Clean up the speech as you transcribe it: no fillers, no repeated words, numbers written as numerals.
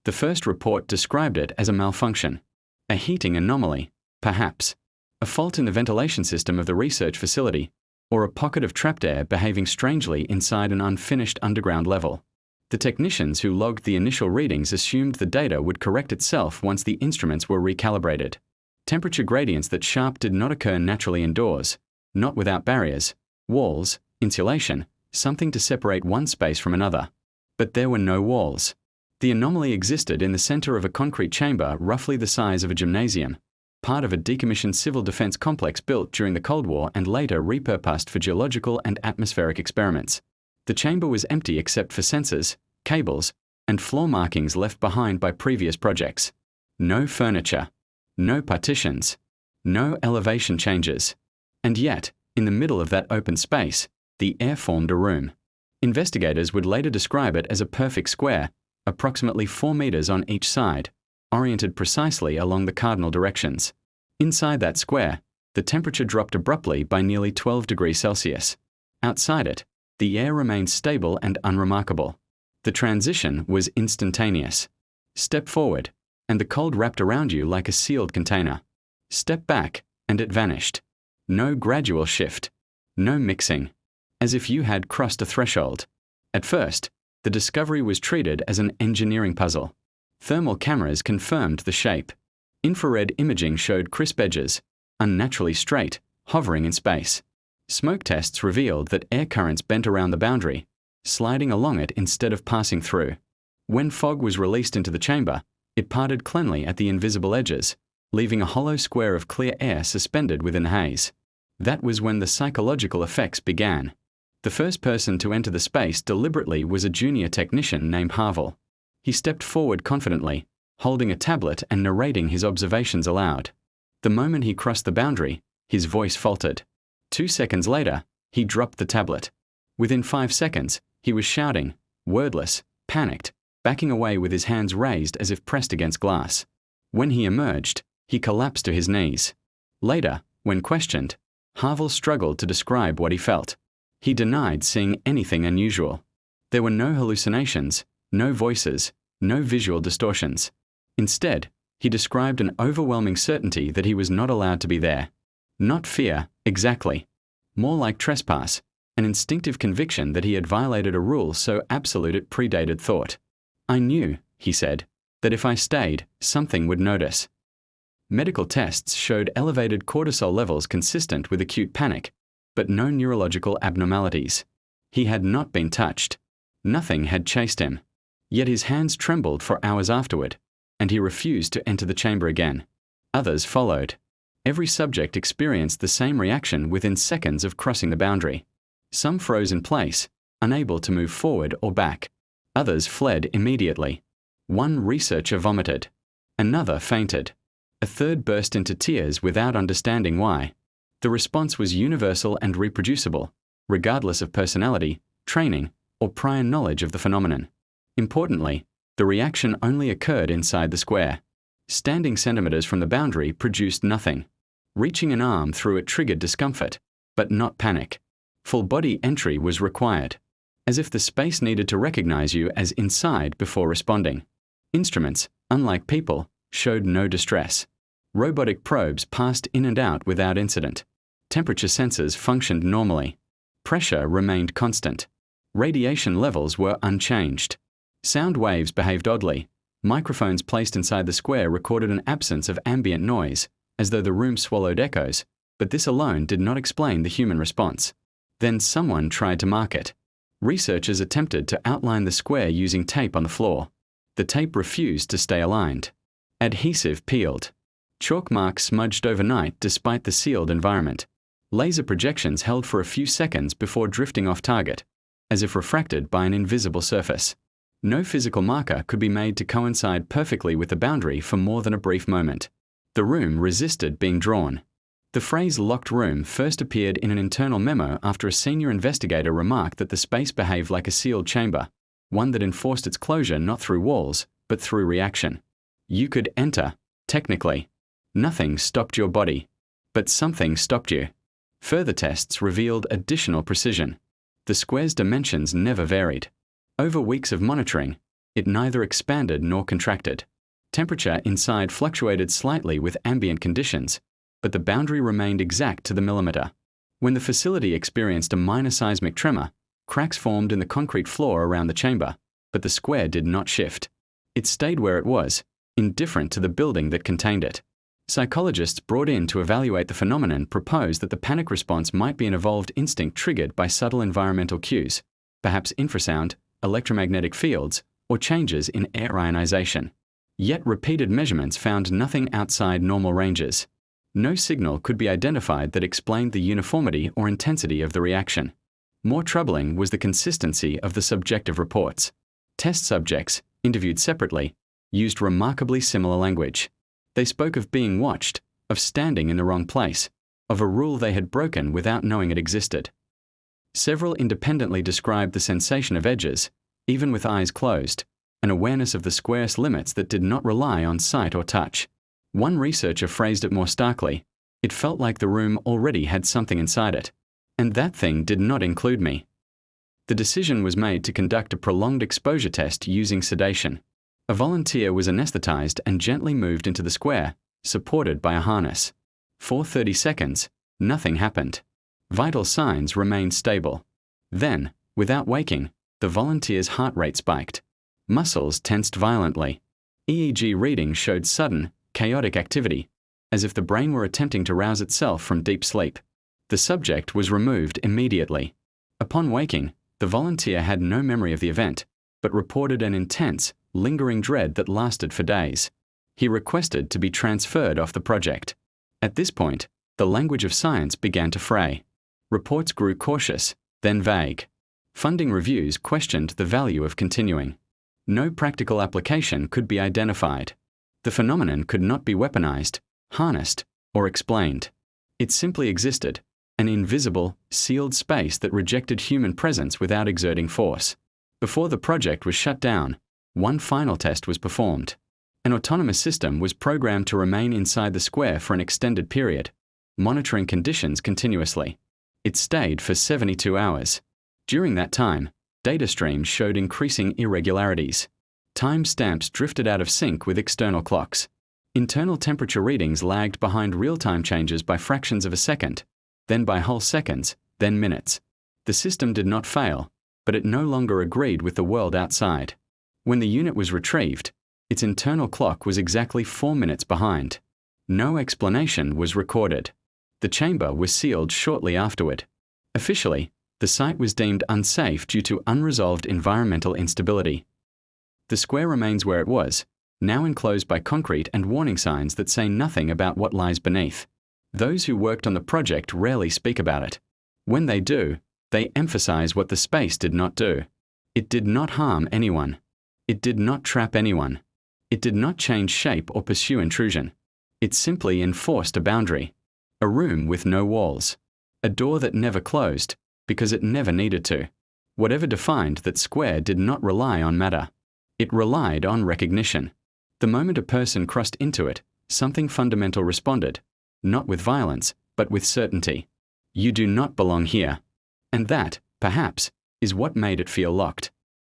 The first report described it as a malfunction, a heating anomaly, perhaps, a fault in the ventilation system of the research facility, or a pocket of trapped air behaving strangely inside an unfinished underground level. The technicians who logged the initial readings assumed the data would correct itself once the instruments were recalibrated. Temperature gradients that sharp did not occur naturally indoors, not without barriers, walls, insulation, something to separate one space from another. But there were no walls. The anomaly existed in the center of a concrete chamber roughly the size of a gymnasium, part of a decommissioned civil defense complex built during the Cold War and later repurposed for geological and atmospheric experiments. The chamber was empty except for sensors, cables, and floor markings left behind by previous projects. No furniture, no partitions, no elevation changes. And yet, in the middle of that open space, the air formed a room. Investigators would later describe it as a perfect square, approximately 4 meters on each side, oriented precisely along the cardinal directions. Inside that square, the temperature dropped abruptly by nearly 12 degrees Celsius. Outside it, the air remained stable and unremarkable. The transition was instantaneous. Step forward, and the cold wrapped around you like a sealed container. Step back, and it vanished. No gradual shift. No mixing. As if you had crossed a threshold. At first, the discovery was treated as an engineering puzzle. Thermal cameras confirmed the shape. Infrared imaging showed crisp edges, unnaturally straight, hovering in space. Smoke tests revealed that air currents bent around the boundary, sliding along it instead of passing through. When fog was released into the chamber, it parted cleanly at the invisible edges, leaving a hollow square of clear air suspended within the haze. That was when the psychological effects began. The first person to enter the space deliberately was a junior technician named Harville. He stepped forward confidently, holding a tablet and narrating his observations aloud. The moment he crossed the boundary, his voice faltered. 2 seconds later, he dropped the tablet. Within 5 seconds, he was shouting, wordless, panicked, backing away with his hands raised as if pressed against glass. When he emerged, he collapsed to his knees. Later, when questioned, Harville struggled to describe what he felt. He denied seeing anything unusual. There were no hallucinations, no voices, no visual distortions. Instead, he described an overwhelming certainty that he was not allowed to be there. Not fear, exactly. More like trespass, an instinctive conviction that he had violated a rule so absolute it predated thought. I knew, he said, that if I stayed, something would notice. Medical tests showed elevated cortisol levels consistent with acute panic, but no neurological abnormalities. He had not been touched. Nothing had chased him. Yet his hands trembled for hours afterward, and he refused to enter the chamber again. Others followed. Every subject experienced the same reaction within seconds of crossing the boundary. Some froze in place, unable to move forward or back. Others fled immediately. One researcher vomited. Another fainted. A third burst into tears without understanding why. The response was universal and reproducible, regardless of personality, training, or prior knowledge of the phenomenon. Importantly, the reaction only occurred inside the square. Standing centimeters from the boundary produced nothing. Reaching an arm through it triggered discomfort, but not panic. Full body entry was required, as if the space needed to recognize you as inside before responding. Instruments, unlike people, showed no distress. Robotic probes passed in and out without incident. Temperature sensors functioned normally. Pressure remained constant. Radiation levels were unchanged. Sound waves behaved oddly. Microphones placed inside the square recorded an absence of ambient noise, as though the room swallowed echoes, but this alone did not explain the human response. Then someone tried to mark it. Researchers attempted to outline the square using tape on the floor. The tape refused to stay aligned. Adhesive peeled. Chalk marks smudged overnight despite the sealed environment. Laser projections held for a few seconds before drifting off target, as if refracted by an invisible surface. No physical marker could be made to coincide perfectly with the boundary for more than a brief moment. The room resisted being drawn. The phrase locked room first appeared in an internal memo after a senior investigator remarked that the space behaved like a sealed chamber, one that enforced its closure not through walls, but through reaction. You could enter, technically. Nothing stopped your body, but something stopped you. Further tests revealed additional precision. The square's dimensions never varied. Over weeks of monitoring, It neither expanded nor contracted. Temperature inside fluctuated slightly with ambient conditions, but the boundary remained exact to the millimeter. When the facility experienced a minor seismic tremor, cracks formed in the concrete floor around the chamber, but the square did not shift. It stayed where it was, indifferent to the building that contained it. Psychologists brought in to evaluate the phenomenon proposed that the panic response might be an evolved instinct triggered by subtle environmental cues, perhaps infrasound, electromagnetic fields, or changes in air ionization. Yet repeated measurements found nothing outside normal ranges. No signal could be identified that explained the uniformity or intensity of the reaction. More troubling was the consistency of the subjective reports. Test subjects, interviewed separately, used remarkably similar language. They spoke of being watched, of standing in the wrong place, of a rule they had broken without knowing it existed. Several independently described the sensation of edges, even with eyes closed, an awareness of the square's limits that did not rely on sight or touch. One researcher phrased it more starkly: it felt like the room already had something inside it. And that thing did not include me. The decision was made to conduct a prolonged exposure test using sedation. A volunteer was anesthetized and gently moved into the square, supported by a harness. For 30 seconds, nothing happened. Vital signs remained stable. Then, without waking, the volunteer's heart rate spiked. Muscles tensed violently. EEG readings showed sudden, chaotic activity, as if the brain were attempting to rouse itself from deep sleep. The subject was removed immediately. Upon waking, the volunteer had no memory of the event, but reported an intense, lingering dread that lasted for days. He requested to be transferred off the project. At this point, the language of science began to fray. Reports grew cautious, then vague. Funding reviews questioned the value of continuing. No practical application could be identified. The phenomenon could not be weaponized, harnessed, or explained. It simply existed, an invisible, sealed space that rejected human presence without exerting force. Before the project was shut down, one final test was performed. An autonomous system was programmed to remain inside the square for an extended period, monitoring conditions continuously. It stayed for 72 hours. During that time, data streams showed increasing irregularities. Time stamps drifted out of sync with external clocks. Internal temperature readings lagged behind real-time changes by fractions of a second, then by whole seconds, then minutes. The system did not fail, but it no longer agreed with the world outside. When the unit was retrieved, its internal clock was exactly 4 minutes behind. No explanation was recorded. The chamber was sealed shortly afterward. Officially, the site was deemed unsafe due to unresolved environmental instability. The square remains where it was, now enclosed by concrete and warning signs that say nothing about what lies beneath. Those who worked on the project rarely speak about it. When they do, they emphasize what the space did not do. It did not harm anyone. It did not trap anyone. It did not change shape or pursue intrusion. It simply enforced a boundary. A room with no walls. A door that never closed, because it never needed to. Whatever defined that square did not rely on matter. It relied on recognition. The moment a person crossed into it, something fundamental responded, not with violence, but with certainty. You do not belong here. And that, perhaps, is what made it feel locked.